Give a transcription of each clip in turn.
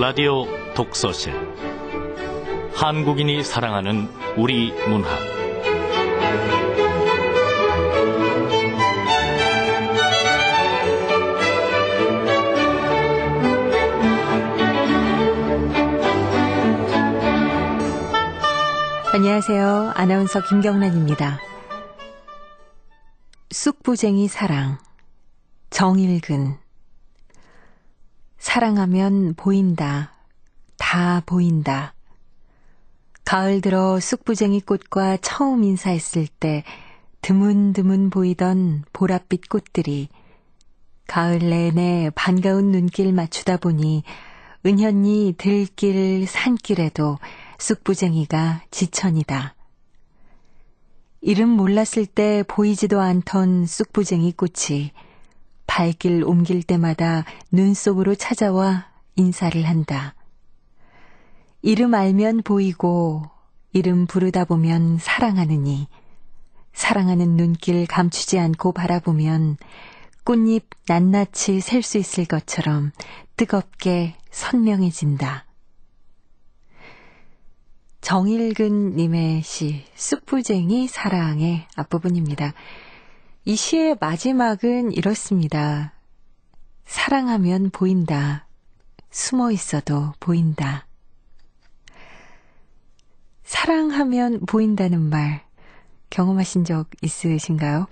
라디오 독서실 한국인이 사랑하는 우리 문학 안녕하세요. 아나운서 김경란입니다. 쑥부쟁이 사랑 정일근 사랑하면 보인다. 다 보인다. 가을 들어 쑥부쟁이 꽃과 처음 인사했을 때 드문드문 보이던 보랏빛 꽃들이 가을 내내 반가운 눈길 맞추다 보니 은현히 들길 산길에도 쑥부쟁이가 지천이다. 이름 몰랐을 때 보이지도 않던 쑥부쟁이 꽃이 발길 옮길 때마다 눈 속으로 찾아와 인사를 한다. 이름 알면 보이고 이름 부르다 보면 사랑하느니 사랑하는 눈길 감추지 않고 바라보면 꽃잎 낱낱이 셀 수 있을 것처럼 뜨겁게 선명해진다. 정일근 님의 시 쑥부쟁이 사랑의 앞부분입니다. 이 시의 마지막은 이렇습니다. 사랑하면 보인다. 숨어 있어도 보인다. 사랑하면 보인다는 말 경험하신 적 있으신가요?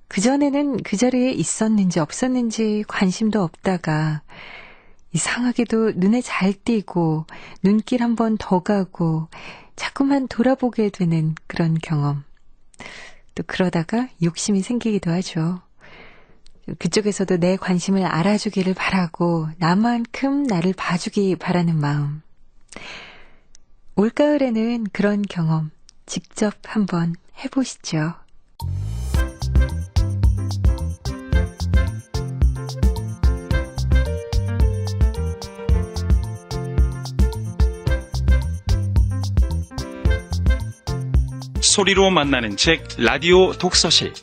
그전에는 그 자리에 있었는지 없었는지 관심도 없다가 이상하게도 눈에 잘 띄고 눈길 한 번 더 가고 자꾸만 돌아보게 되는 그런 경험. 또 그러다가 욕심이 생기기도 하죠. 그쪽에서도 내 관심을 알아주기를 바라고 나만큼 나를 봐주기 바라는 마음. 올가을에는 그런 경험 직접 한번 해보시죠. 소리로 만나는 책 라디오 독서실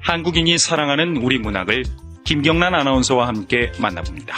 한국인이 사랑하는 우리 문학을 김경란 아나운서와 함께 만나봅니다.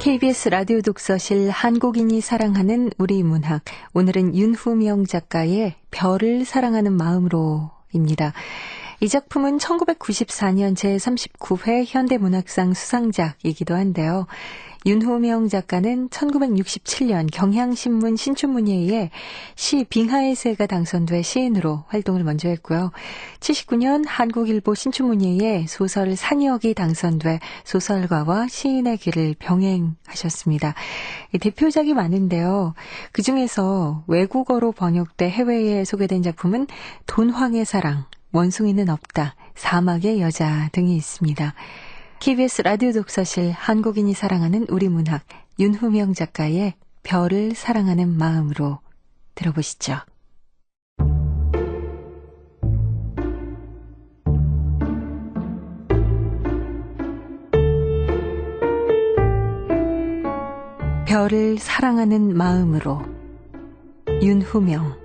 KBS 라디오 독서실 한국인이 사랑하는 우리 문학. 오늘은 윤후명 작가의 별을 사랑하는 마음으로입니다. 이 작품은 1994년 제39회 현대문학상 수상작이기도 한데요. 윤후명 작가는 1967년 경향신문 신춘문예에 시 빙하의 새가 당선돼 시인으로 활동을 먼저 했고요. 79년 한국일보 신춘문예에 소설 산역이 당선돼 소설가와 시인의 길을 병행하셨습니다. 대표작이 많은데요. 그중에서 외국어로 번역돼 해외에 소개된 작품은 돈황의 사랑, 원숭이는 없다, 사막의 여자 등이 있습니다. KBS 라디오 독서실 한국인이 사랑하는 우리 문학 윤후명 작가의 별을 사랑하는 마음으로 들어보시죠. 별을 사랑하는 마음으로 윤후명.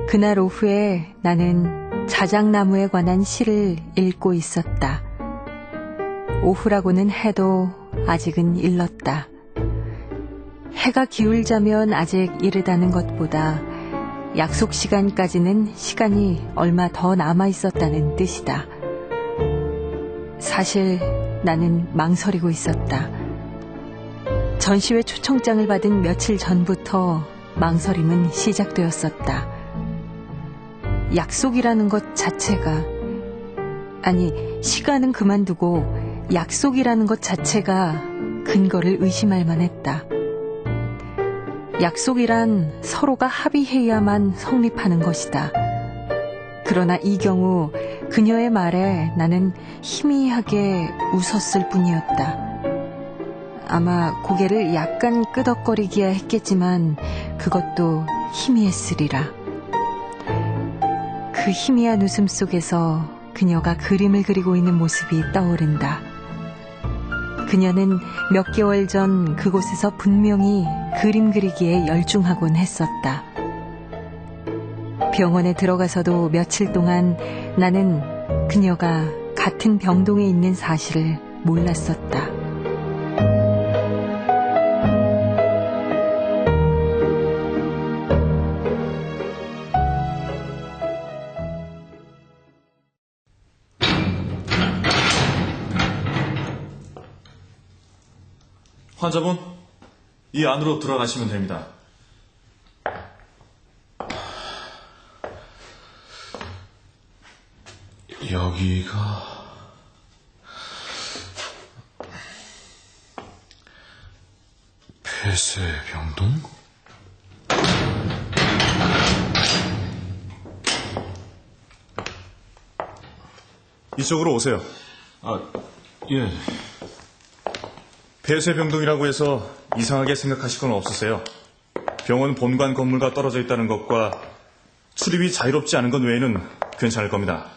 그날 오후에 나는 자작나무에 관한 시를 읽고 있었다. 오후라고는 해도 아직은 일렀다. 해가 기울자면 아직 이르다는 것보다 약속 시간까지는 시간이 얼마 더 남아 있었다는 뜻이다. 사실 나는 망설이고 있었다. 전시회 초청장을 받은 며칠 전부터 망설임은 시작되었었다. 약속이라는 것 자체가, 아니 시간은 그만두고 약속이라는 것 자체가 근거를 의심할 만했다. 약속이란 서로가 합의해야만 성립하는 것이다. 그러나 이 경우 그녀의 말에 나는 희미하게 웃었을 뿐이었다. 아마 고개를 약간 끄덕거리기야 했겠지만 그것도 희미했으리라. 그 희미한 웃음 속에서 그녀가 그림을 그리고 있는 모습이 떠오른다. 그녀는 몇 개월 전 그곳에서 분명히 그림 그리기에 열중하곤 했었다. 병원에 들어가서도 며칠 동안 나는 그녀가 같은 병동에 있는 사실을 몰랐었다. 환자분, 이 안으로 들어가시면 됩니다. 여기가... 폐쇄병동? 이쪽으로 오세요. 예. 폐쇄병동이라고 해서 이상하게 생각하실 건 없으세요. 병원 본관 건물과 떨어져 있다는 것과 출입이 자유롭지 않은 것 외에는 괜찮을 겁니다.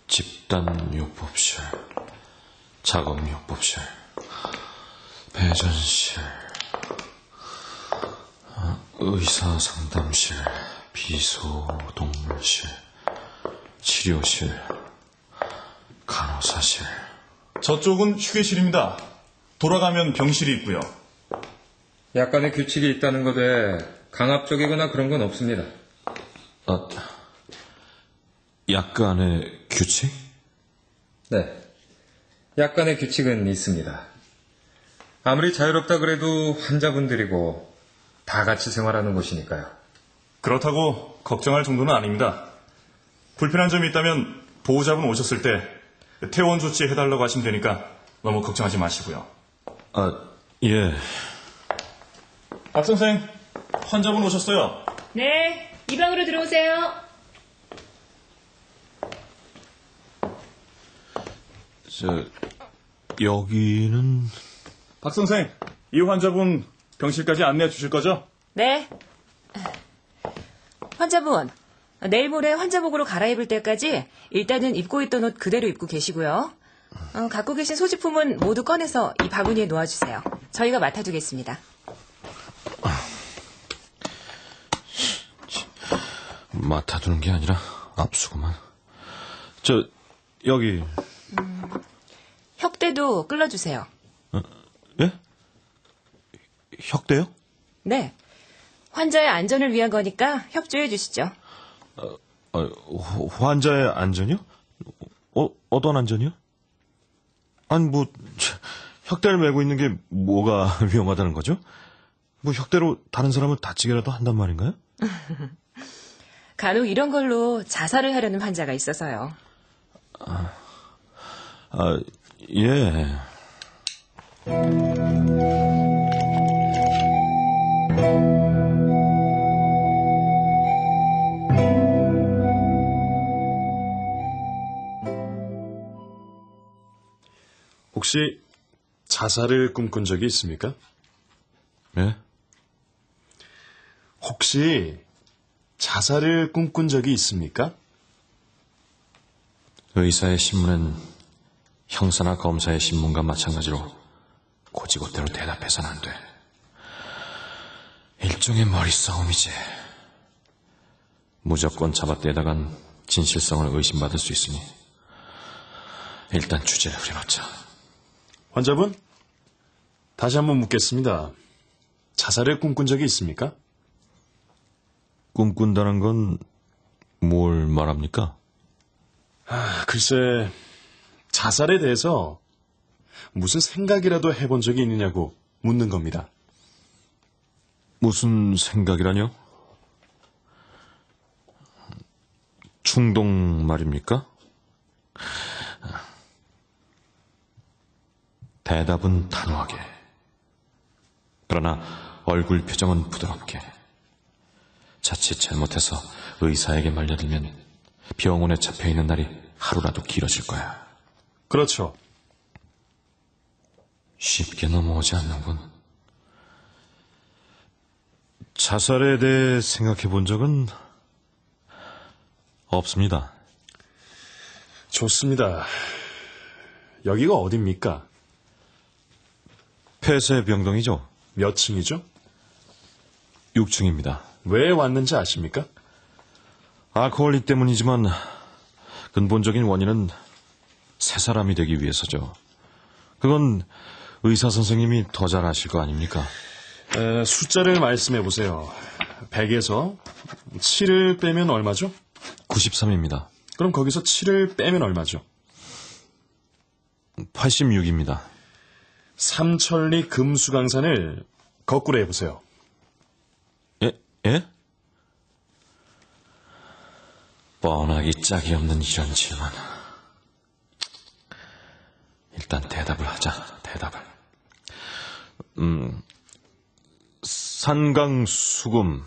집단요법실, 작업요법실, 배전실, 의사상담실, 비소동물실, 치료실, 간호사실. 저쪽은 휴게실입니다. 돌아가면 병실이 있고요. 약간의 규칙이 있다는 것에 강압적이거나 그런 건 없습니다. 약간의 규칙? 네. 약간의 규칙은 있습니다. 아무리 자유롭다 그래도 환자분들이고 다 같이 생활하는 곳이니까요. 그렇다고 걱정할 정도는 아닙니다. 불편한 점이 있다면 보호자분 오셨을 때 퇴원 조치 해달라고 하시면 되니까 너무 걱정하지 마시고요. 예. 박 선생, 환자분 오셨어요. 네, 이 방으로 들어오세요. 여기는... 박 선생, 이 환자분 병실까지 안내해 주실 거죠? 네. 환자분, 내일 모레 환자복으로 갈아입을 때까지 일단은 입고 있던 옷 그대로 입고 계시고요. 갖고 계신 소지품은 모두 꺼내서 이 바구니에 놓아주세요. 저희가 맡아두겠습니다. 맡아두는 게 아니라 압수구만. 여기... 혁대도 끌어주세요. 예? 혁대요? 네. 환자의 안전을 위한 거니까 협조해 주시죠. 환자의 안전이요? 어떤 안전이요? 아니, 혁대를 메고 있는 게 뭐가 위험하다는 거죠? 혁대로 다른 사람을 다치게라도 한단 말인가요? 간혹 이런 걸로 자살을 하려는 환자가 있어서요. 예. 혹시 자살을 꿈꾼 적이 있습니까? 예? 혹시 자살을 꿈꾼 적이 있습니까? 의사의 신문은 형사나 검사의 신문과 마찬가지로 고지고대로 대답해서는 안 돼. 일종의 머리싸움이지. 무조건 잡아떼다간 진실성을 의심받을 수 있으니 일단 주제를 흐려놓자. 환자분, 다시 한번 묻겠습니다. 자살을 꿈꾼 적이 있습니까? 꿈꾼다는 건 뭘 말합니까? 글쎄, 자살에 대해서 무슨 생각이라도 해본 적이 있느냐고 묻는 겁니다. 무슨 생각이라뇨? 충동 말입니까? 대답은 단호하게. 그러나 얼굴 표정은 부드럽게. 자칫 잘못해서 의사에게 말려들면 병원에 잡혀있는 날이 하루라도 길어질 거야. 그렇죠. 쉽게 넘어오지 않는군. 자살에 대해 생각해 본 적은 없습니다. 좋습니다. 여기가 어딥니까? 폐쇄병동이죠. 몇 층이죠? 6층입니다. 왜 왔는지 아십니까? 알코올릭 때문이지만 근본적인 원인은 새 사람이 되기 위해서죠. 그건 의사 선생님이 더 잘 아실 거 아닙니까? 숫자를 말씀해 보세요. 100에서 7을 빼면 얼마죠? 93입니다. 그럼 거기서 7을 빼면 얼마죠? 86입니다. 삼천리 금수강산을 거꾸로 해보세요. 예? 뻔하기 짝이 없는 이런 질문. 일단 대답을 하자, 대답을. 산강수금,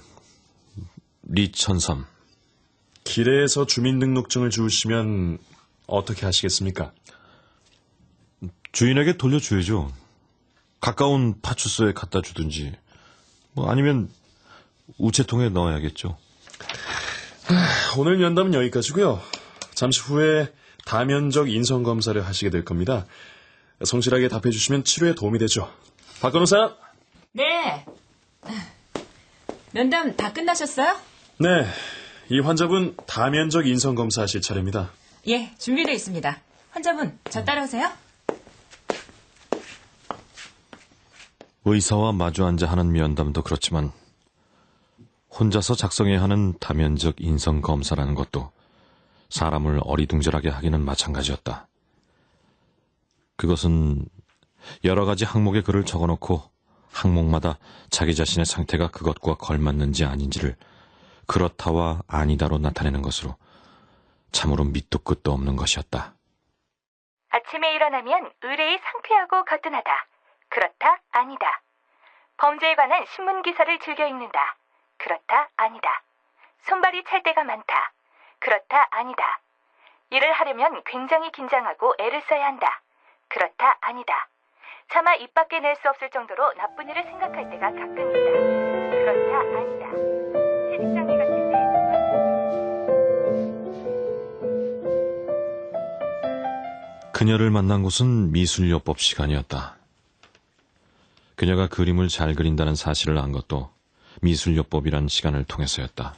리천삼. 길에서 주민등록증을 주우시면 어떻게 하시겠습니까? 주인에게 돌려줘야죠. 가까운 파출소에 갖다 주든지, 아니면 우체통에 넣어야겠죠. 오늘 면담은 여기까지고요. 잠시 후에 다면적 인성검사를 하시게 될 겁니다. 성실하게 답해주시면 치료에 도움이 되죠. 박 변호사? 네. 면담 다 끝나셨어요? 네, 이 환자분 다면적 인성검사 하실 차례입니다. 예, 준비되어 있습니다. 환자분, 저 따라오세요. 의사와 마주 앉아 하는 면담도 그렇지만 혼자서 작성해야 하는 다면적 인성 검사라는 것도 사람을 어리둥절하게 하기는 마찬가지였다. 그것은 여러 가지 항목의 글을 적어놓고 항목마다 자기 자신의 상태가 그것과 걸맞는지 아닌지를 그렇다와 아니다로 나타내는 것으로 참으로 밑도 끝도 없는 것이었다. 아침에 일어나면 의뢰이 상쾌하고 거뜬하다. 그렇다, 아니다. 범죄에 관한 신문 기사를 즐겨 읽는다. 그렇다, 아니다. 손발이 찰 때가 많다. 그렇다, 아니다. 일을 하려면 굉장히 긴장하고 애를 써야 한다. 그렇다, 아니다. 차마 입 밖에 낼 수 없을 정도로 나쁜 일을 생각할 때가 가끔 있다. 그렇다, 아니다. 채식장애 같을 때 그녀를 만난 곳은 미술요법 시간이었다. 그녀가 그림을 잘 그린다는 사실을 안 것도 미술요법이란 시간을 통해서였다.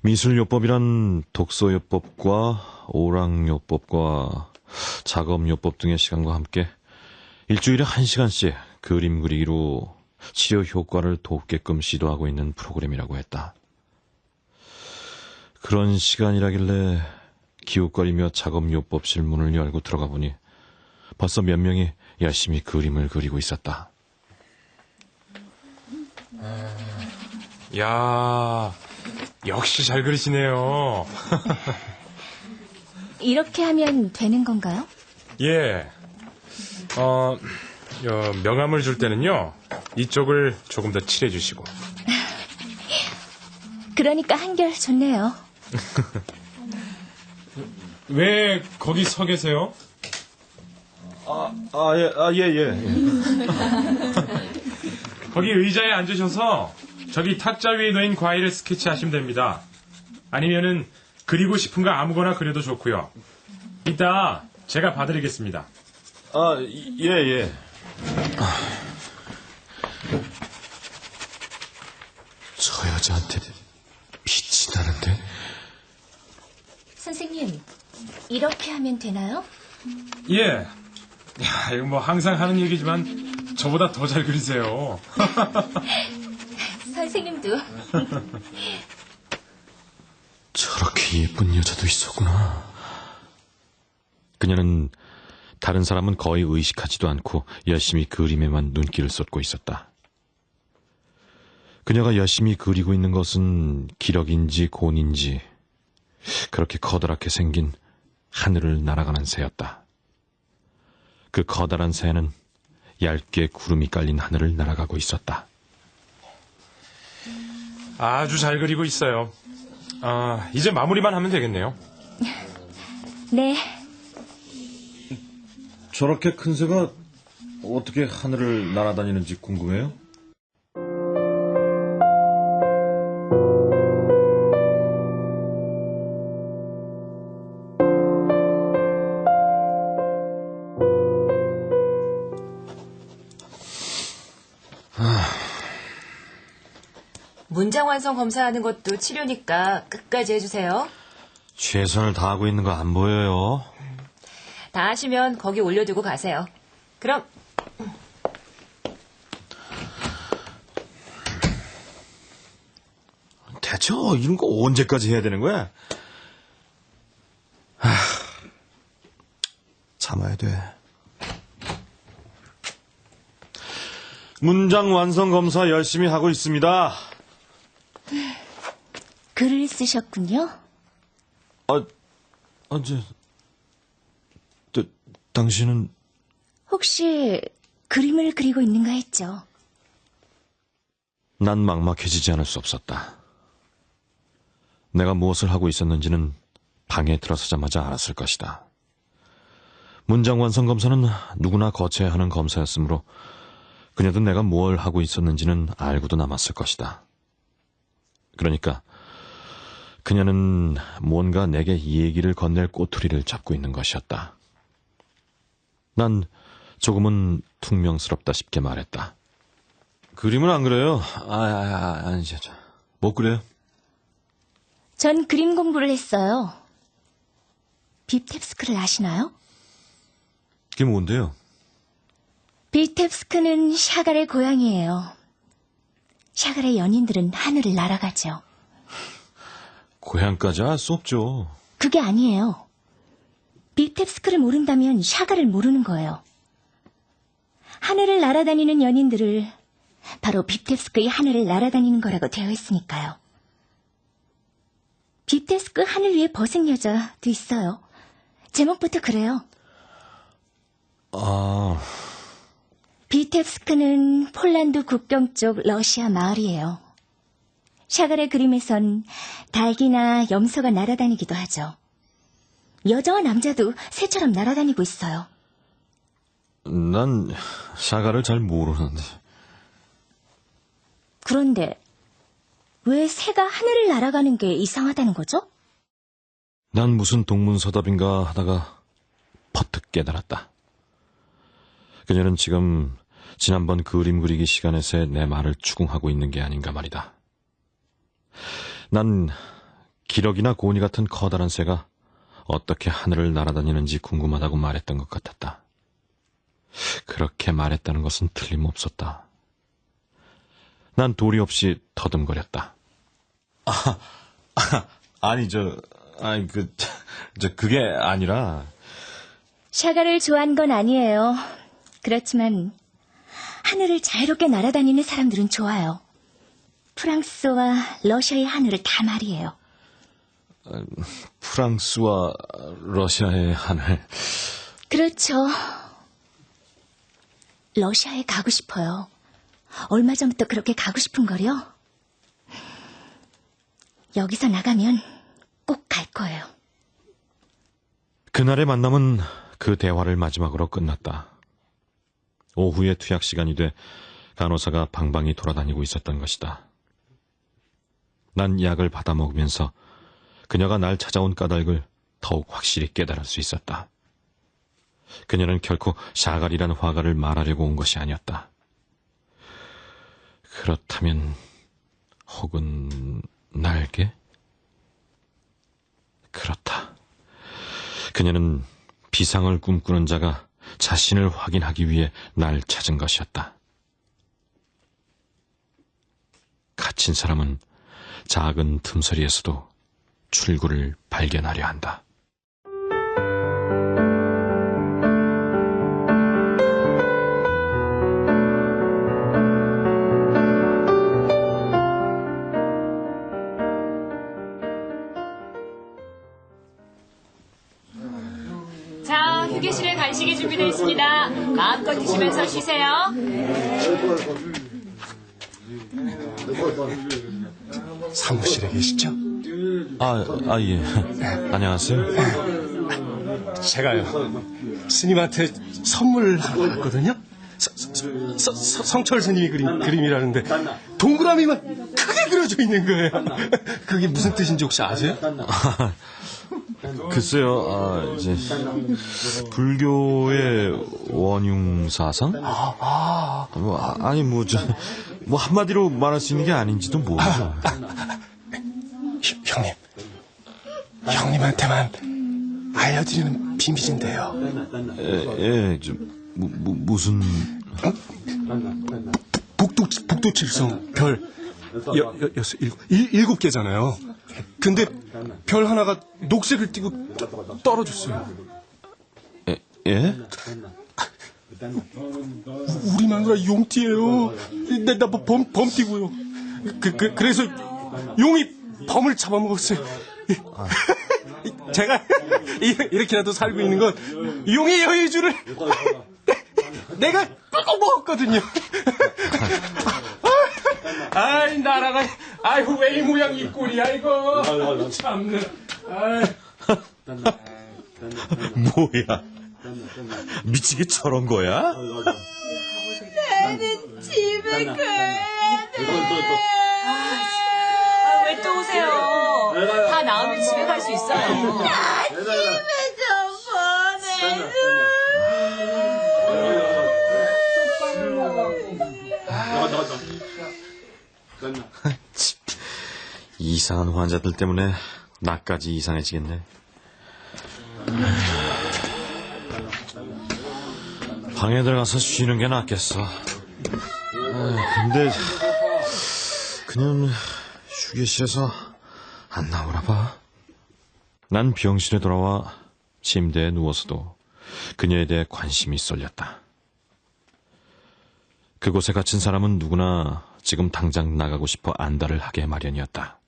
미술요법이란 독서요법과 오락요법과 작업요법 등의 시간과 함께 일주일에 1시간씩 그림 그리기로 치료 효과를 돕게끔 시도하고 있는 프로그램이라고 했다. 그런 시간이라길래 기웃거리며 작업요법실 문을 열고 들어가 보니 벌써 몇 명이 열심히 그림을 그리고 있었다. 야, 역시 잘 그리시네요. 이렇게 하면 되는 건가요? 예. 명함을 줄 때는요, 이쪽을 조금 더 칠해 주시고. 그러니까 한결 좋네요. 왜 거기 서 계세요? 예. 거기 의자에 앉으셔서 저기 탁자 위에 놓인 과일을 스케치하시면 됩니다. 아니면은 그리고 싶은 거 아무거나 그려도 좋고요. 이따 제가 봐드리겠습니다. 예. 저 여자한테 빛이 나는데? 선생님, 이렇게 하면 되나요? 예. 야, 이거 뭐 항상 하는 얘기지만 저보다 더 잘 그리세요. 선생님도. 저렇게 예쁜 여자도 있었구나. 그녀는 다른 사람은 거의 의식하지도 않고 열심히 그림에만 눈길을 쏟고 있었다. 그녀가 열심히 그리고 있는 것은 기력인지 곤인지 그렇게 커다랗게 생긴 하늘을 날아가는 새였다. 그 커다란 새는 얇게 구름이 깔린 하늘을 날아가고 있었다. 아주 잘 그리고 있어요. 이제 마무리만 하면 되겠네요. 네. 저렇게 큰 새가 어떻게 하늘을 날아다니는지 궁금해요? 문장 완성 검사하는 것도 치료니까 끝까지 해주세요. 최선을 다하고 있는 거 안 보여요. 다 하시면 거기 올려두고 가세요. 그럼 대체 이런 거 언제까지 해야 되는 거야? 참아야 돼. 문장 완성 검사 열심히 하고 있습니다. 글을 쓰셨군요. 당신은 혹시 그림을 그리고 있는가 했죠? 난 막막해지지 않을 수 없었다. 내가 무엇을 하고 있었는지는 방에 들어서자마자 알았을 것이다. 문장 완성 검사는 누구나 거쳐야 하는 검사였으므로 그녀도 내가 뭘 하고 있었는지는 알고도 남았을 것이다. 그러니까 그녀는 뭔가 내게 이 얘기를 건넬 꼬투리를 잡고 있는 것이었다. 난 조금은 퉁명스럽다 싶게 말했다. 그림은 안 그래요. 아니, 못 그래요. 전 그림 공부를 했어요. 비텝스크를 아시나요? 그게 뭔데요? 비텝스크는 샤갈의 고향이에요. 샤갈의 연인들은 하늘을 날아가죠. 고향까지 알 수 없죠. 그게 아니에요. 비텝스크를 모른다면 샤갈을 모르는 거예요. 하늘을 날아다니는 연인들을 바로 비텝스크의 하늘을 날아다니는 거라고 되어 있으니까요. 비텝스크 하늘 위에 버색 여자도 있어요. 제목부터 그래요. 비텝스크는 폴란드 국경 쪽 러시아 마을이에요. 샤갈의 그림에선 닭이나 염소가 날아다니기도 하죠. 여자와 남자도 새처럼 날아다니고 있어요. 난 샤갈을 잘 모르는데. 그런데 왜 새가 하늘을 날아가는 게 이상하다는 거죠? 난 무슨 동문서답인가 하다가 퍼뜩 깨달았다. 그녀는 지금 지난번 그림 그리기 시간에서의 내 말을 추궁하고 있는 게 아닌가 말이다. 난 기러기나 고니 같은 커다란 새가 어떻게 하늘을 날아다니는지 궁금하다고 말했던 것 같았다. 그렇게 말했다는 것은 틀림없었다. 난 도리 없이 더듬거렸다. 그게 아니라. 샤갈을 좋아한 건 아니에요. 그렇지만 하늘을 자유롭게 날아다니는 사람들은 좋아요. 프랑스와 러시아의 하늘을 다 말이에요. 프랑스와 러시아의 하늘. 그렇죠. 러시아에 가고 싶어요. 얼마 전부터 그렇게 가고 싶은 거요. 여기서 나가면 꼭 갈 거예요. 그날의 만남은 그 대화를 마지막으로 끝났다. 오후의 투약 시간이 돼 간호사가 방방이 돌아다니고 있었던 것이다. 난 약을 받아 먹으면서 그녀가 날 찾아온 까닭을 더욱 확실히 깨달을 수 있었다. 그녀는 결코 샤갈이라는 화가를 말하려고 온 것이 아니었다. 그렇다면 혹은 날개? 그렇다. 그녀는 비상을 꿈꾸는 자가 자신을 확인하기 위해 날 찾은 것이었다. 갇힌 사람은 작은 틈소리에서도 출구를 발견하려 한다. 자, 휴게실에 간식이 준비되어 있습니다. 마음껏 드시면서 쉬세요. 사무실에 계시죠? 예. 안녕하세요. 제가요, 스님한테 선물 하나 받았거든요? 성철 스님이 그린 그림이라는데 동그라미만 크게 그려져 있는 거예요. 그게 무슨 뜻인지 혹시 아세요? 글쎄요, 불교의 원흉사상? 뭐 한마디로 말할 수 있는 게 아닌지도 모르죠. 형님, 형님한테만 알려드리는 비밀인데요. 무슨... 북두칠성 별 7개잖아요. 근데 별 하나가 녹색을 띠고 떨어졌어요. 예? 우리 마누라 용띠예요. 나 범띠고요. 그래서 용이 범을 잡아먹었어요. 제가 이렇게라도 살고 있는 건 용의 여유주를 내가 꾹 먹었거든요. 아이 나라가 아이고 왜 이 모양 이 꼴이야 이거. 참네. 뭐야? 미치게 저런 거야? 나는 집에 가야 돼. 왜 또 오세요? 다 나오면 집에 갈 수 있어요. 나 집에 좀 보내줘. 이상한 환자들 때문에 나까지 이상해지겠네. 방에 들어가서 쉬는 게 낫겠어. 근데 그냥 휴게실에서 안 나오나 봐. 난 병실에 돌아와 침대에 누워서도 그녀에 대해 관심이 쏠렸다. 그곳에 갇힌 사람은 누구나 지금 당장 나가고 싶어 안달을 하게 마련이었다.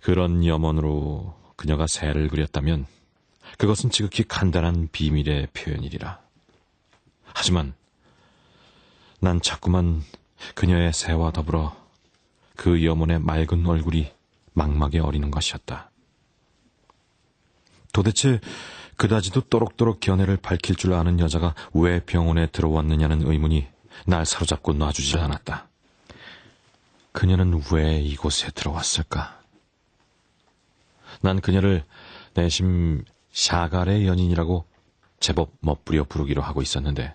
그런 염원으로 그녀가 새를 그렸다면 그것은 지극히 간단한 비밀의 표현이리라. 하지만 난 자꾸만 그녀의 새와 더불어 그 염원의 맑은 얼굴이 막막에 어리는 것이었다. 도대체 그다지도 또록또록 견해를 밝힐 줄 아는 여자가 왜 병원에 들어왔느냐는 의문이 날 사로잡고 놔주질 않았다. 그녀는 왜 이곳에 들어왔을까? 난 그녀를 내심 샤갈의 연인이라고 제법 멋부려 부르기로 하고 있었는데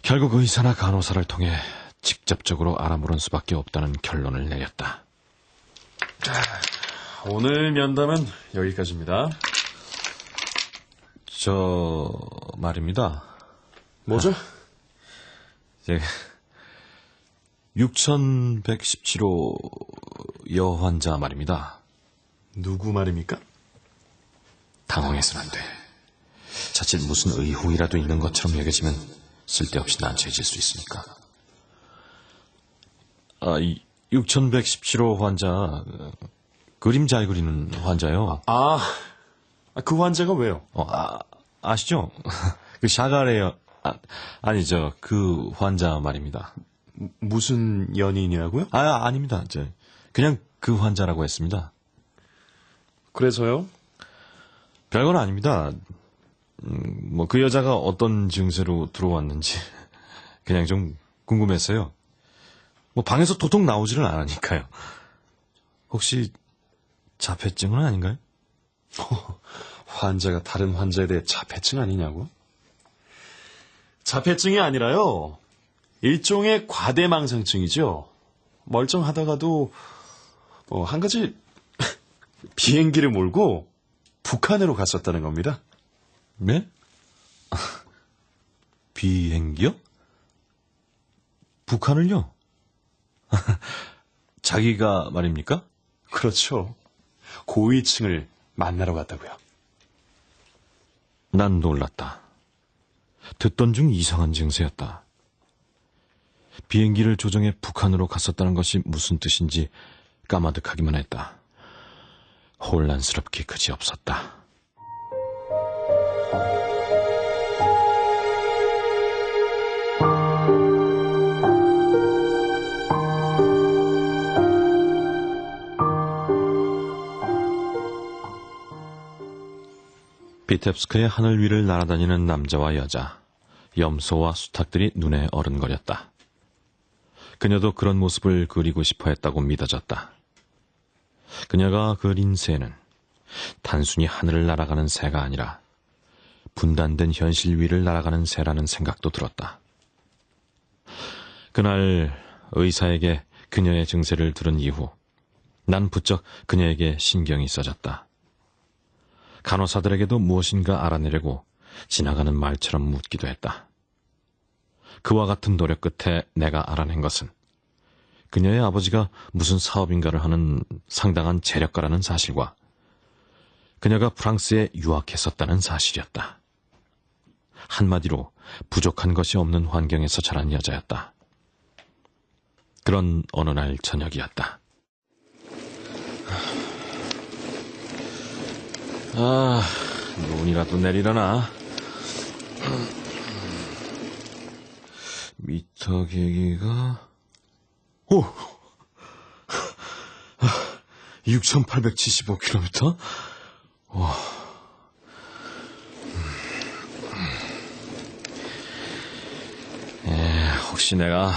결국 의사나 간호사를 통해 직접적으로 알아보는 수밖에 없다는 결론을 내렸다. 오늘 면담은 여기까지입니다. 저 말입니다. 뭐죠? 6117호 여환자 말입니다. 누구 말입니까? 당황해서는 안 돼. 자칫 무슨 의혹이라도 있는 것처럼 여겨지면 쓸데없이 난처해질 수 있으니까. 6117호 환자, 그림 잘 그리는 환자요. 그 환자가 왜요? 아시죠? 그 샤갈의 아니죠. 그 환자 말입니다. 무슨 연인이라고요? 아닙니다. 그냥 그 환자라고 했습니다. 그래서요? 별건 아닙니다. 그 여자가 어떤 증세로 들어왔는지 그냥 좀 궁금했어요. 방에서 도통 나오지는 않으니까요. 혹시 자폐증은 아닌가요? 환자가 다른 환자에 대해 자폐증 아니냐고? 자폐증이 아니라요. 일종의 과대망상증이죠. 멀쩡하다가도 한 가지 비행기를 몰고 북한으로 갔었다는 겁니다. 네? 비행기요? 북한을요? 자기가 말입니까? 그렇죠. 고위층을 만나러 갔다고요. 난 놀랐다. 듣던 중 이상한 증세였다. 비행기를 조정해 북한으로 갔었다는 것이 무슨 뜻인지 까마득하기만 했다. 혼란스럽기 그지없었다. 비텝스크의 하늘 위를 날아다니는 남자와 여자, 염소와 수탉들이 눈에 어른거렸다. 그녀도 그런 모습을 그리고 싶어 했다고 믿어졌다. 그녀가 그린 새는 단순히 하늘을 날아가는 새가 아니라 분단된 현실 위를 날아가는 새라는 생각도 들었다. 그날 의사에게 그녀의 증세를 들은 이후 난 부쩍 그녀에게 신경이 써졌다. 간호사들에게도 무엇인가 알아내려고 지나가는 말처럼 묻기도 했다. 그와 같은 노력 끝에 내가 알아낸 것은 그녀의 아버지가 무슨 사업인가를 하는 상당한 재력가라는 사실과 그녀가 프랑스에 유학했었다는 사실이었다. 한마디로 부족한 것이 없는 환경에서 자란 여자였다. 그런 어느 날 저녁이었다. 눈이라도 내리려나? 미터 계기가 6,875km? 혹시 내가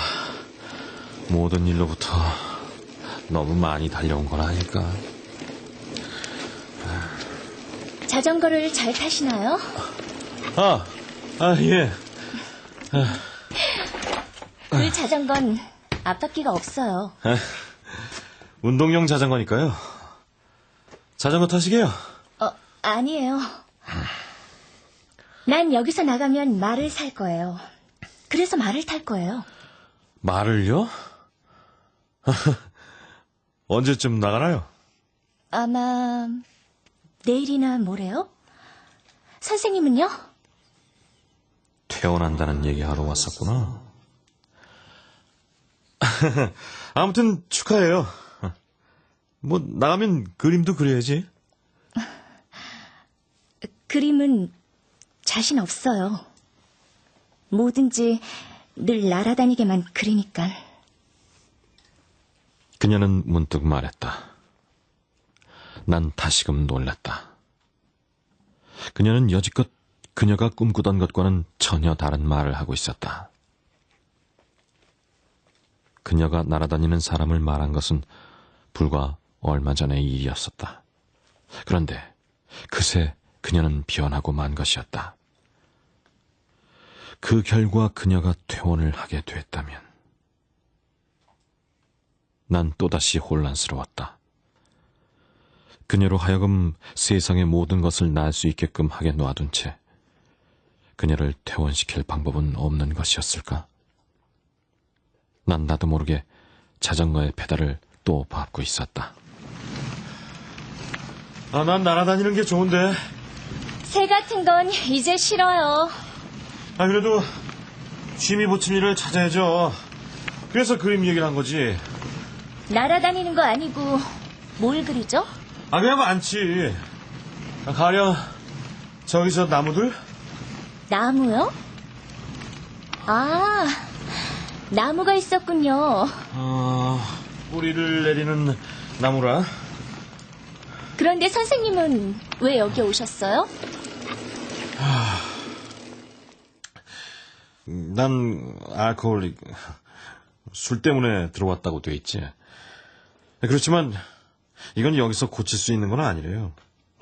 모든 일로부터 너무 많이 달려온 건 아닐까? 자전거를 잘 타시나요? 예. 그 자전거는 앞바퀴가 없어요. 운동용 자전거니까요. 자전거 타시게요? 아니에요. 난 여기서 나가면 말을 살 거예요. 그래서 말을 탈 거예요. 말을요? 언제쯤 나가나요? 아마 내일이나 모레요? 선생님은요? 퇴원한다는 얘기하러 왔었구나. 아무튼 축하해요. 뭐 나가면 그림도 그려야지. 그림은 자신 없어요. 뭐든지 늘 날아다니게만 그리니까. 그녀는 문득 말했다. 난 다시금 놀랐다. 그녀는 여지껏 그녀가 꿈꾸던 것과는 전혀 다른 말을 하고 있었다. 그녀가 날아다니는 사람을 말한 것은 불과 얼마 전의 일이었었다. 그런데 그새 그녀는 변하고 만 것이었다. 그 결과 그녀가 퇴원을 하게 됐다면 난 또다시 혼란스러웠다. 그녀로 하여금 세상의 모든 것을 날 수 있게끔 하게 놔둔 채 그녀를 퇴원시킬 방법은 없는 것이었을까? 난 나도 모르게 자전거의 페달을 또 밟고 있었다. 난 날아다니는 게 좋은데. 새 같은 건 이제 싫어요. 그래도 취미 붙임일을 찾아야죠. 그래서 그림 얘기를 한 거지. 날아다니는 거 아니고 뭘 그리죠? 그냥 많지. 가령 저기서 나무들? 나무요? 나무가 있었군요. 뿌리를 내리는 나무라. 그런데 선생님은 왜 여기 오셨어요? 난 알코올릭, 술 때문에 들어왔다고 돼 있지. 그렇지만 이건 여기서 고칠 수 있는 건 아니래요.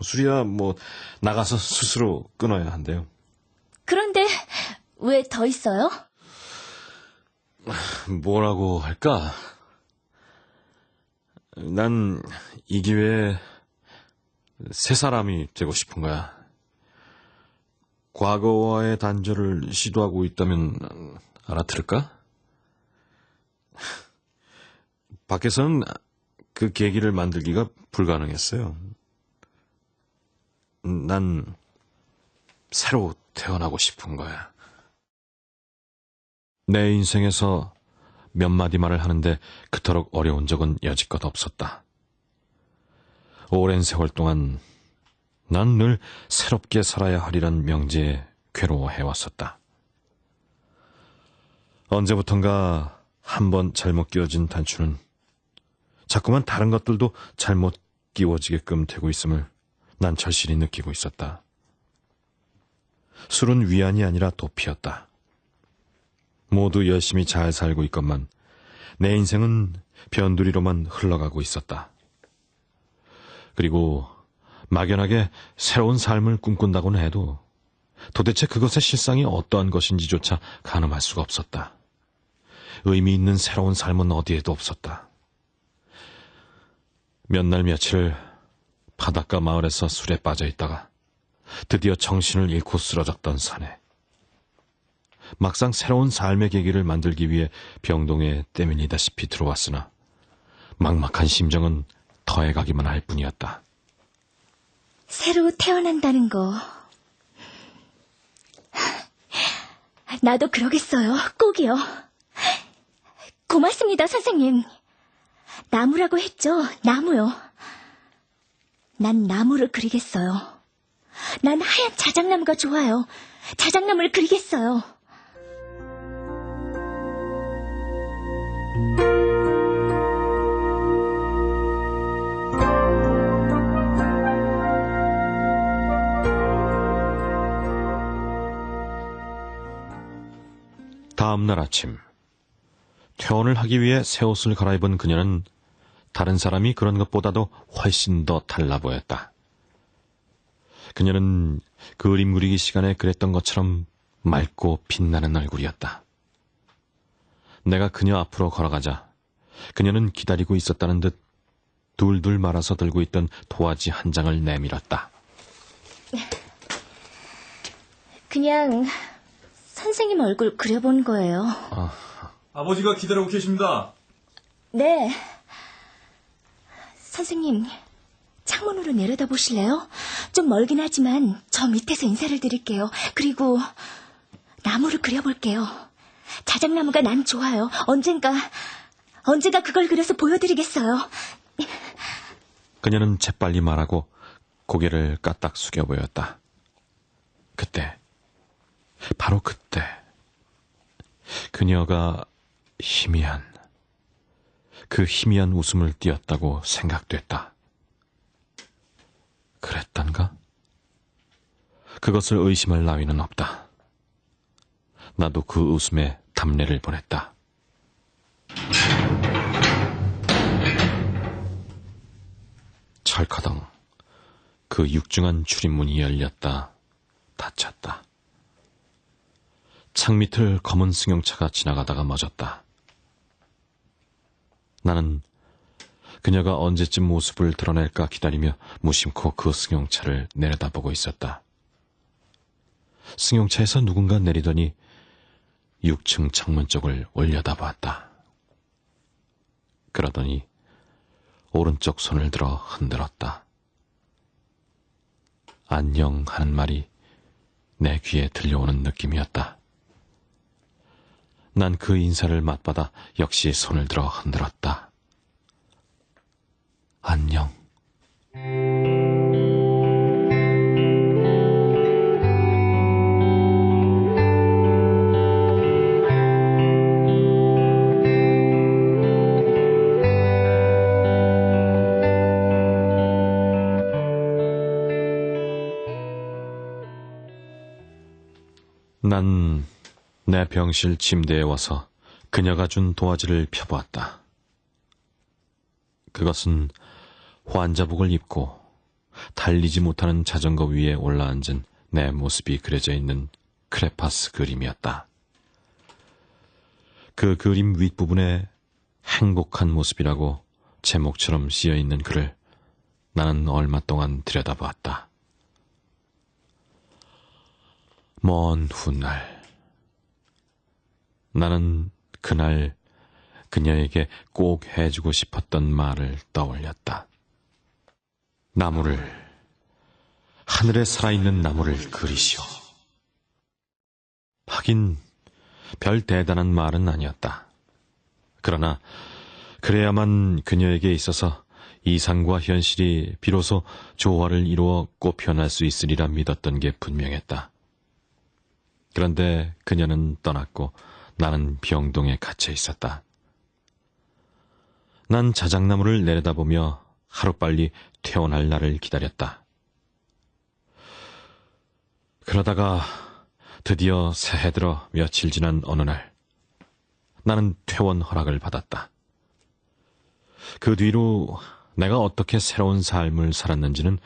술이야 뭐 나가서 스스로 끊어야 한대요. 그런데 왜 더 있어요? 뭐라고 할까? 난 이 기회에 새 사람이 되고 싶은 거야. 과거와의 단절을 시도하고 있다면 알아들을까? 밖에서는 그 계기를 만들기가 불가능했어요. 난 새로 태어나고 싶은 거야. 내 인생에서 몇 마디 말을 하는데 그토록 어려운 적은 여지껏 없었다. 오랜 세월 동안 난 늘 새롭게 살아야 하리란 명제에 괴로워해왔었다. 언제부턴가 한번 잘못 끼워진 단추는 자꾸만 다른 것들도 잘못 끼워지게끔 되고 있음을 난 절실히 느끼고 있었다. 술은 위안이 아니라 도피였다. 모두 열심히 잘 살고 있건만 내 인생은 변두리로만 흘러가고 있었다. 그리고 막연하게 새로운 삶을 꿈꾼다고는 해도 도대체 그것의 실상이 어떠한 것인지조차 가늠할 수가 없었다. 의미 있는 새로운 삶은 어디에도 없었다. 몇 날 며칠 바닷가 마을에서 술에 빠져 있다가 드디어 정신을 잃고 쓰러졌던 사내. 막상 새로운 삶의 계기를 만들기 위해 병동에 때밀리다시피 들어왔으나 막막한 심정은 더해가기만 할 뿐이었다. 새로 태어난다는 거. 나도 그러겠어요. 꼭이요. 고맙습니다, 선생님. 나무라고 했죠? 나무요. 난 나무를 그리겠어요. 난 하얀 자작나무가 좋아요. 자작나무를 그리겠어요. 다음 날 아침, 퇴원을 하기 위해 새 옷을 갈아입은 그녀는 다른 사람이 그런 것보다도 훨씬 더 달라 보였다. 그녀는 그림 그리기 시간에 그랬던 것처럼 맑고 빛나는 얼굴이었다. 내가 그녀 앞으로 걸어가자 그녀는 기다리고 있었다는 듯 둘둘 말아서 들고 있던 도화지 한 장을 내밀었다. 그냥 선생님 얼굴 그려본 거예요. 아버지가 기다리고 계십니다. 네. 선생님, 창문으로 내려다 보실래요? 좀 멀긴 하지만 저 밑에서 인사를 드릴게요. 그리고 나무를 그려볼게요. 자작나무가 난 좋아요. 언젠가 그걸 그려서 보여드리겠어요. 그녀는 재빨리 말하고 고개를 까딱 숙여 보였다. 그때, 바로 그때 그녀가 희미한 웃음을 띄었다고 생각됐다. 그랬던가? 그것을 의심할 나위는 없다. 나도 그 웃음에 담례를 보냈다. 철커덩 그 육중한 출입문이 열렸다 닫혔다. 창밑을 검은 승용차가 지나가다가 멎었다. 나는 그녀가 언제쯤 모습을 드러낼까 기다리며 무심코 그 승용차를 내려다보고 있었다. 승용차에서 누군가 내리더니 6층 창문 쪽을 올려다봤다. 그러더니 오른쪽 손을 들어 흔들었다. 안녕 하는 말이 내 귀에 들려오는 느낌이었다. 난 그 인사를 맞받아 역시 손을 들어 흔들었다. 안녕. 난 내 병실 침대에 와서 그녀가 준 도화지를 펴보았다. 그것은 환자복을 입고 달리지 못하는 자전거 위에 올라앉은 내 모습이 그려져 있는 크레파스 그림이었다. 그 그림 윗부분에 행복한 모습이라고 제목처럼 씌어있는 글을 나는 얼마 동안 들여다보았다. 먼 훗날 나는 그날 그녀에게 꼭 해주고 싶었던 말을 떠올렸다. 하늘에 살아있는 나무를 그리시오. 하긴 별 대단한 말은 아니었다. 그러나 그래야만 그녀에게 있어서 이상과 현실이 비로소 조화를 이루어 꽃피어날 수 있으리라 믿었던 게 분명했다. 그런데 그녀는 떠났고 나는 병동에 갇혀 있었다. 난 자작나무를 내려다보며 하루빨리 퇴원할 날을 기다렸다. 그러다가 드디어 새해 들어 며칠 지난 어느 날 나는 퇴원 허락을 받았다. 그 뒤로 내가 어떻게 새로운 삶을 살았는지는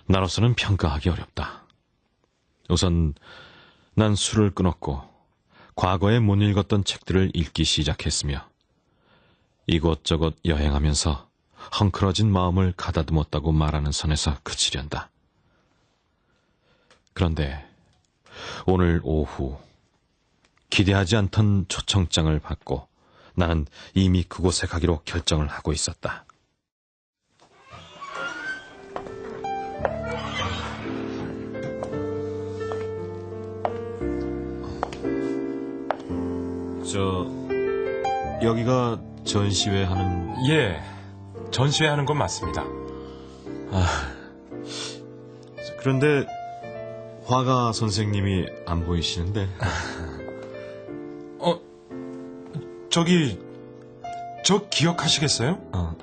나로서는 평가하기 어렵다. 우선 난 술을 끊었고 과거에 못 읽었던 책들을 읽기 시작했으며 이곳저곳 여행하면서 헝클어진 마음을 가다듬었다고 말하는 선에서 그치련다. 그런데 오늘 오후 기대하지 않던 초청장을 받고 나는 이미 그곳에 가기로 결정을 하고 있었다. 여기가 전시회 하는... 예, 전시회 하는 건 맞습니다. 그런데 화가 선생님이 안 보이시는데... 저 기억하시겠어요?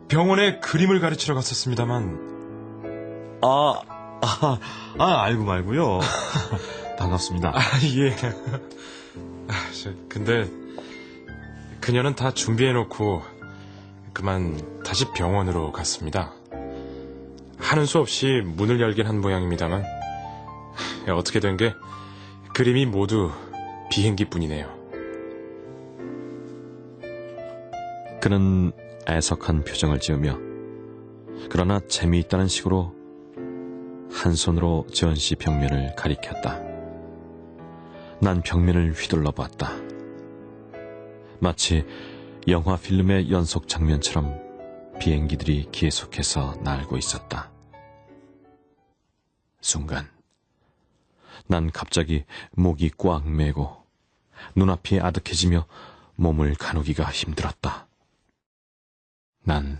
병원에 그림을 가르치러 갔었습니다만... 알고 말고요. 반갑습니다. 예. 근데 그녀는 다 준비해놓고 그만 다시 병원으로 갔습니다. 하는 수 없이 문을 열긴 한 모양입니다만 어떻게 된 게 그림이 모두 비행기뿐이네요. 그는 애석한 표정을 지으며 그러나 재미있다는 식으로 한 손으로 전시 벽면을 가리켰다. 난 벽면을 휘둘러 봤다. 마치 영화 필름의 연속 장면처럼 비행기들이 계속해서 날고 있었다. 순간 난 갑자기 목이 꽉 메고 눈앞이 아득해지며 몸을 가누기가 힘들었다. 난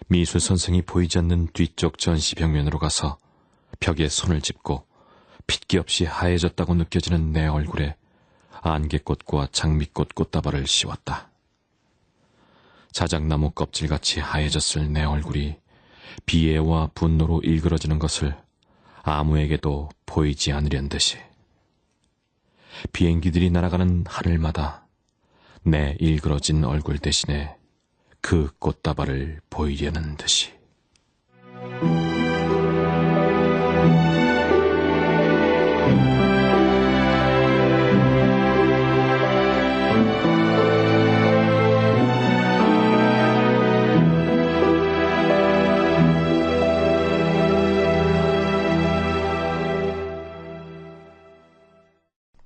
미술 선생이 보이지 않는 뒤쪽 전시 벽면으로 가서 벽에 손을 짚고 핏기 없이 하얘졌다고 느껴지는 내 얼굴에 안개꽃과 장미꽃 꽃다발을 씌웠다. 자작나무 껍질같이 하얘졌을 내 얼굴이 비애와 분노로 일그러지는 것을 아무에게도 보이지 않으련 듯이 비행기들이 날아가는 하늘마다 내 일그러진 얼굴 대신에 그 꽃다발을 보이려는 듯이.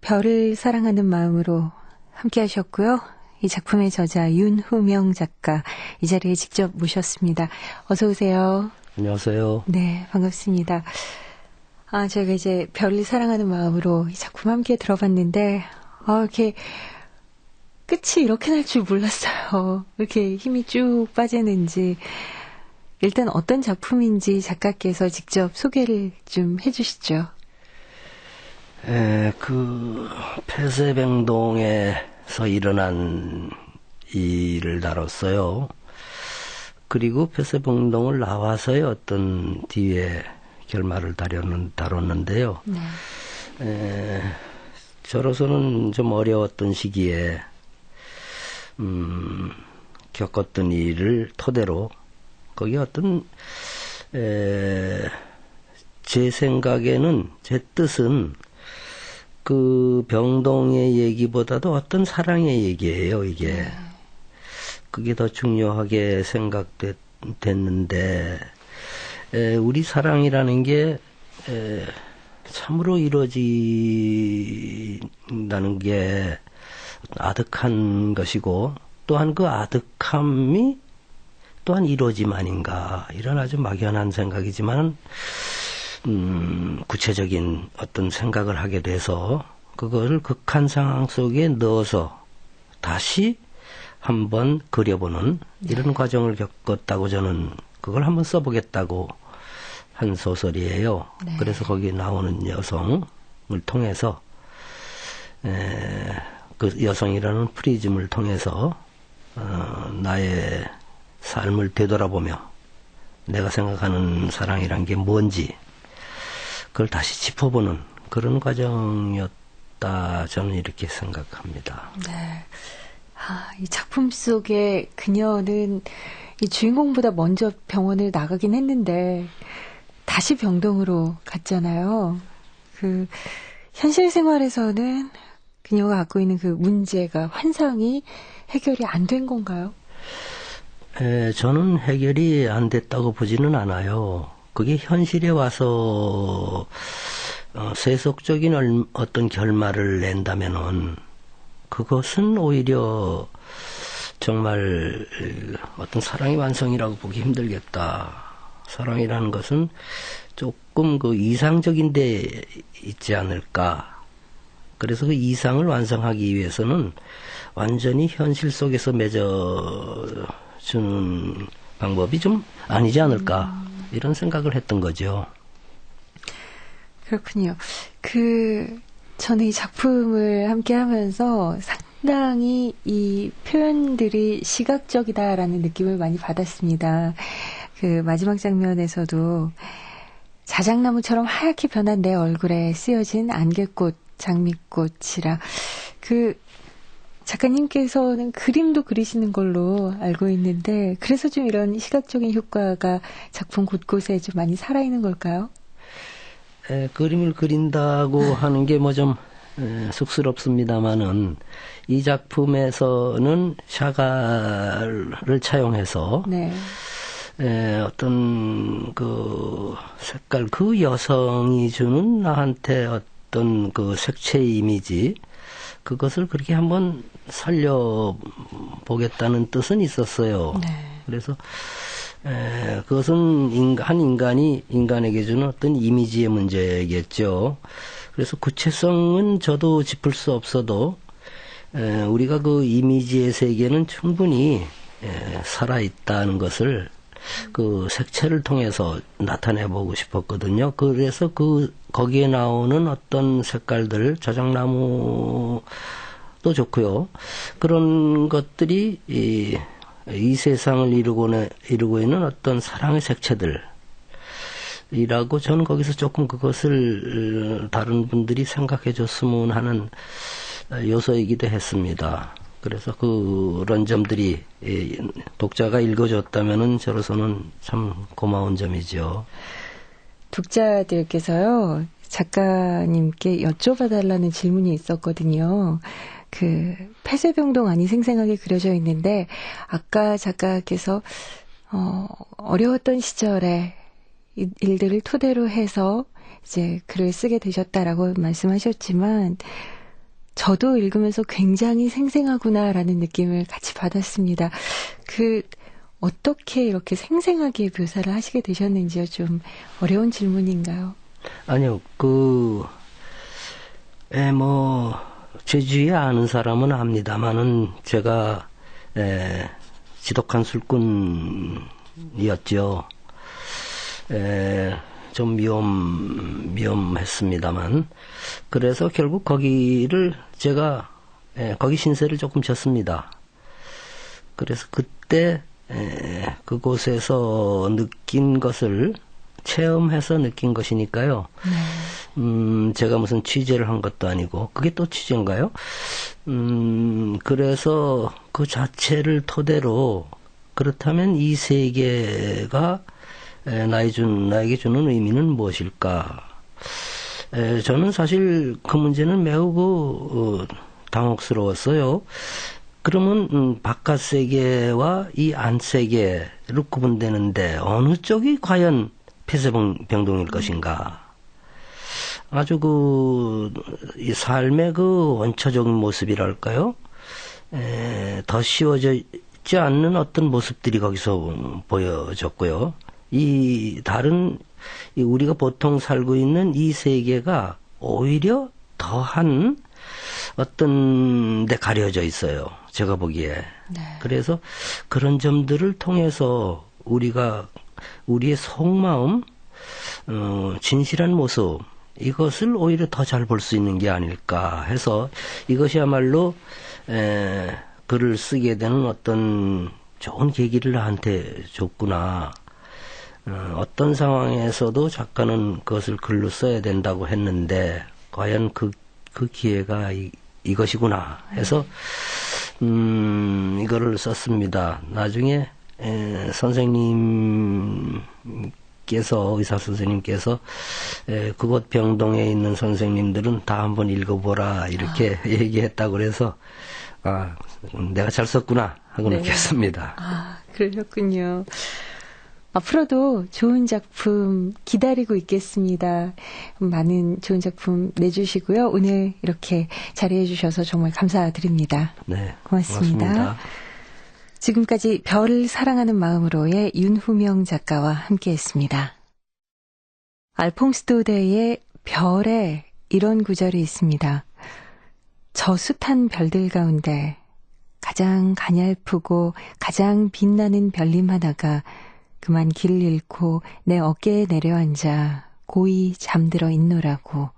별을 사랑하는 마음으로 함께 하셨고요. 이 작품의 저자 윤후명 작가 이 자리에 직접 모셨습니다. 어서 오세요. 안녕하세요. 네, 반갑습니다. 저희가 이제 별을 사랑하는 마음으로 이 작품 함께 들어봤는데 이렇게 끝이 이렇게 날 줄 몰랐어요. 이렇게 힘이 쭉 빠지는지. 일단 어떤 작품인지 작가께서 직접 소개를 좀 해주시죠. 그 폐쇄병동에서 일어난 일을 다뤘어요. 그리고 폐쇄병동을 나와서의 어떤 뒤에 결말을 다뤘는데요. 네. 저로서는 좀 어려웠던 시기에 겪었던 일을 토대로 거기 어떤 제 생각에는 제 뜻은 그 병동의 얘기보다도 어떤 사랑의 얘기예요, 이게. 그게 더 중요하게 생각됐는데, 우리 사랑이라는 게, 참으로 이루어진다는 게 아득한 것이고, 또한 그 아득함이 또한 이루어짐 아닌가, 이런 아주 막연한 생각이지만, 구체적인 어떤 생각을 하게 돼서 그걸 극한 상황 속에 넣어서 다시 한번 그려보는 이런 과정을 겪었다고 저는 그걸 한번 써보겠다고 한 소설이에요. 네. 그래서 거기 나오는 여성을 통해서 그 여성이라는 프리즘을 통해서 나의 삶을 되돌아보며 내가 생각하는 사랑이란 게 뭔지 그걸 다시 짚어보는 그런 과정이었다. 저는 이렇게 생각합니다. 네. 이 작품 속에 그녀는 이 주인공보다 먼저 병원을 나가긴 했는데 다시 병동으로 갔잖아요. 그 현실 생활에서는 그녀가 갖고 있는 그 문제가, 환상이 해결이 안 된 건가요? 저는 해결이 안 됐다고 보지는 않아요. 그게 현실에 와서 세속적인 어떤 결말을 낸다면은 그것은 오히려 정말 어떤 사랑의 완성이라고 보기 힘들겠다. 사랑이라는 것은 조금 그 이상적인 데 있지 않을까. 그래서 그 이상을 완성하기 위해서는 완전히 현실 속에서 맺어주는 방법이 좀 아니지 않을까. 이런 생각을 했던 거죠. 그렇군요. 저는 이 작품을 함께 하면서 상당히 이 표현들이 시각적이다라는 느낌을 많이 받았습니다. 그 마지막 장면에서도 자작나무처럼 하얗게 변한 내 얼굴에 쓰여진 안개꽃, 장미꽃이라 작가님께서는 그림도 그리시는 걸로 알고 있는데 그래서 좀 이런 시각적인 효과가 작품 곳곳에 좀 많이 살아있는 걸까요? 그림을 그린다고 하는 게 뭐 좀 쑥스럽습니다만은 이 작품에서는 샤갈을 차용해서 네. 어떤 그 색깔, 그 여성이 주는 나한테 어떤 그 색채 이미지, 그것을 그렇게 한번 살려보겠다는 뜻은 있었어요. 네. 그래서 그것은 한 인간이 인간에게 주는 어떤 이미지의 문제겠죠. 그래서 구체성은 저도 짚을 수 없어도 우리가 그 이미지의 세계는 충분히 살아있다는 것을 그 색채를 통해서 나타내보고 싶었거든요. 그래서 거기에 나오는 어떤 색깔들, 자작나무도 좋고요. 그런 것들이 이 세상을 이루고 있는 어떤 사랑의 색채들이라고 저는 거기서 조금 그것을 다른 분들이 생각해 줬으면 하는 요소이기도 했습니다. 그래서 그런 점들이 독자가 읽어줬다면은 저로서는 참 고마운 점이죠. 독자들께서요, 작가님께 여쭤봐달라는 질문이 있었거든요. 폐쇄병동 안이 생생하게 그려져 있는데, 아까 작가께서, 어려웠던 시절에 일들을 토대로 해서 이제 글을 쓰게 되셨다라고 말씀하셨지만, 저도 읽으면서 굉장히 생생하구나라는 느낌을 같이 받았습니다. 어떻게 이렇게 생생하게 묘사를 하시게 되셨는지요? 좀 어려운 질문인가요? 아니요, 죄주에 아는 사람은 압니다만은 제가, 지독한 술꾼이었죠. 좀 위험했습니다만. 그래서 결국 거기를 제가, 거기 신세를 조금 졌습니다. 그래서 그때, 그곳에서 느낀 것을 체험해서 느낀 것이니까요. 제가 무슨 취재를 한 것도 아니고, 그게 또 취재인가요? 그래서 그 자체를 토대로, 그렇다면 이 세계가 나에게 주는 의미는 무엇일까? 저는 사실 그 문제는 매우 당혹스러웠어요. 그러면 바깥 세계와 이 안 세계로 구분되는데 어느 쪽이 과연 폐쇄병동일 것인가? 아주 이 삶의 원초적인 모습이랄까요? 더 씌워지지 않는 어떤 모습들이 거기서 보여졌고요. 우리가 보통 살고 있는 이 세계가 오히려 더한 어떤 데 가려져 있어요. 제가 보기에. 네. 그래서 그런 점들을 통해서 우리의 속마음, 진실한 모습, 이것을 오히려 더 잘 볼 수 있는 게 아닐까 해서 이것이야말로 글을 쓰게 되는 어떤 좋은 계기를 나한테 줬구나. 어떤 상황에서도 작가는 그것을 글로 써야 된다고 했는데 과연 그 기회가 이것이구나 해서 이거를 썼습니다. 나중에 선생님께서 의사 선생님께서 그곳 병동에 있는 선생님들은 다 한번 읽어보라 이렇게 얘기했다고 그래서 내가 잘 썼구나 하고 네. 느꼈습니다. 그러셨군요. 앞으로도 좋은 작품 기다리고 있겠습니다. 많은 좋은 작품 내주시고요. 오늘 이렇게 자리해 주셔서 정말 감사드립니다. 네, 고맙습니다. 지금까지 별을 사랑하는 마음으로의 윤후명 작가와 함께했습니다. 알퐁스 도데의 별에 이런 구절이 있습니다. 저 숱한 별들 가운데 가장 가냘프고 가장 빛나는 별님 하나가 그만 길을 잃고 내 어깨에 내려앉아 고이 잠들어 있노라고.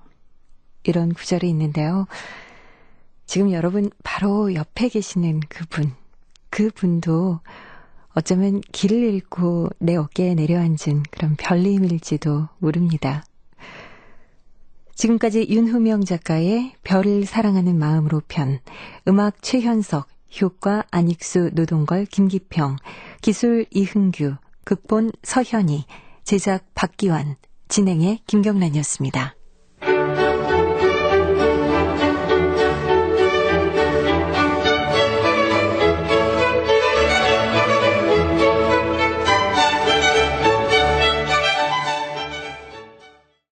이런 구절이 있는데요. 지금 여러분 바로 옆에 계시는 그분도 어쩌면 길을 잃고 내 어깨에 내려앉은 그런 별님일지도 모릅니다. 지금까지 윤후명 작가의 별을 사랑하는 마음으로 편, 음악 최현석, 효과 안익수, 노동걸, 김기평, 기술 이흥규, 극본 서현희, 제작 박기환, 진행의 김경란이었습니다.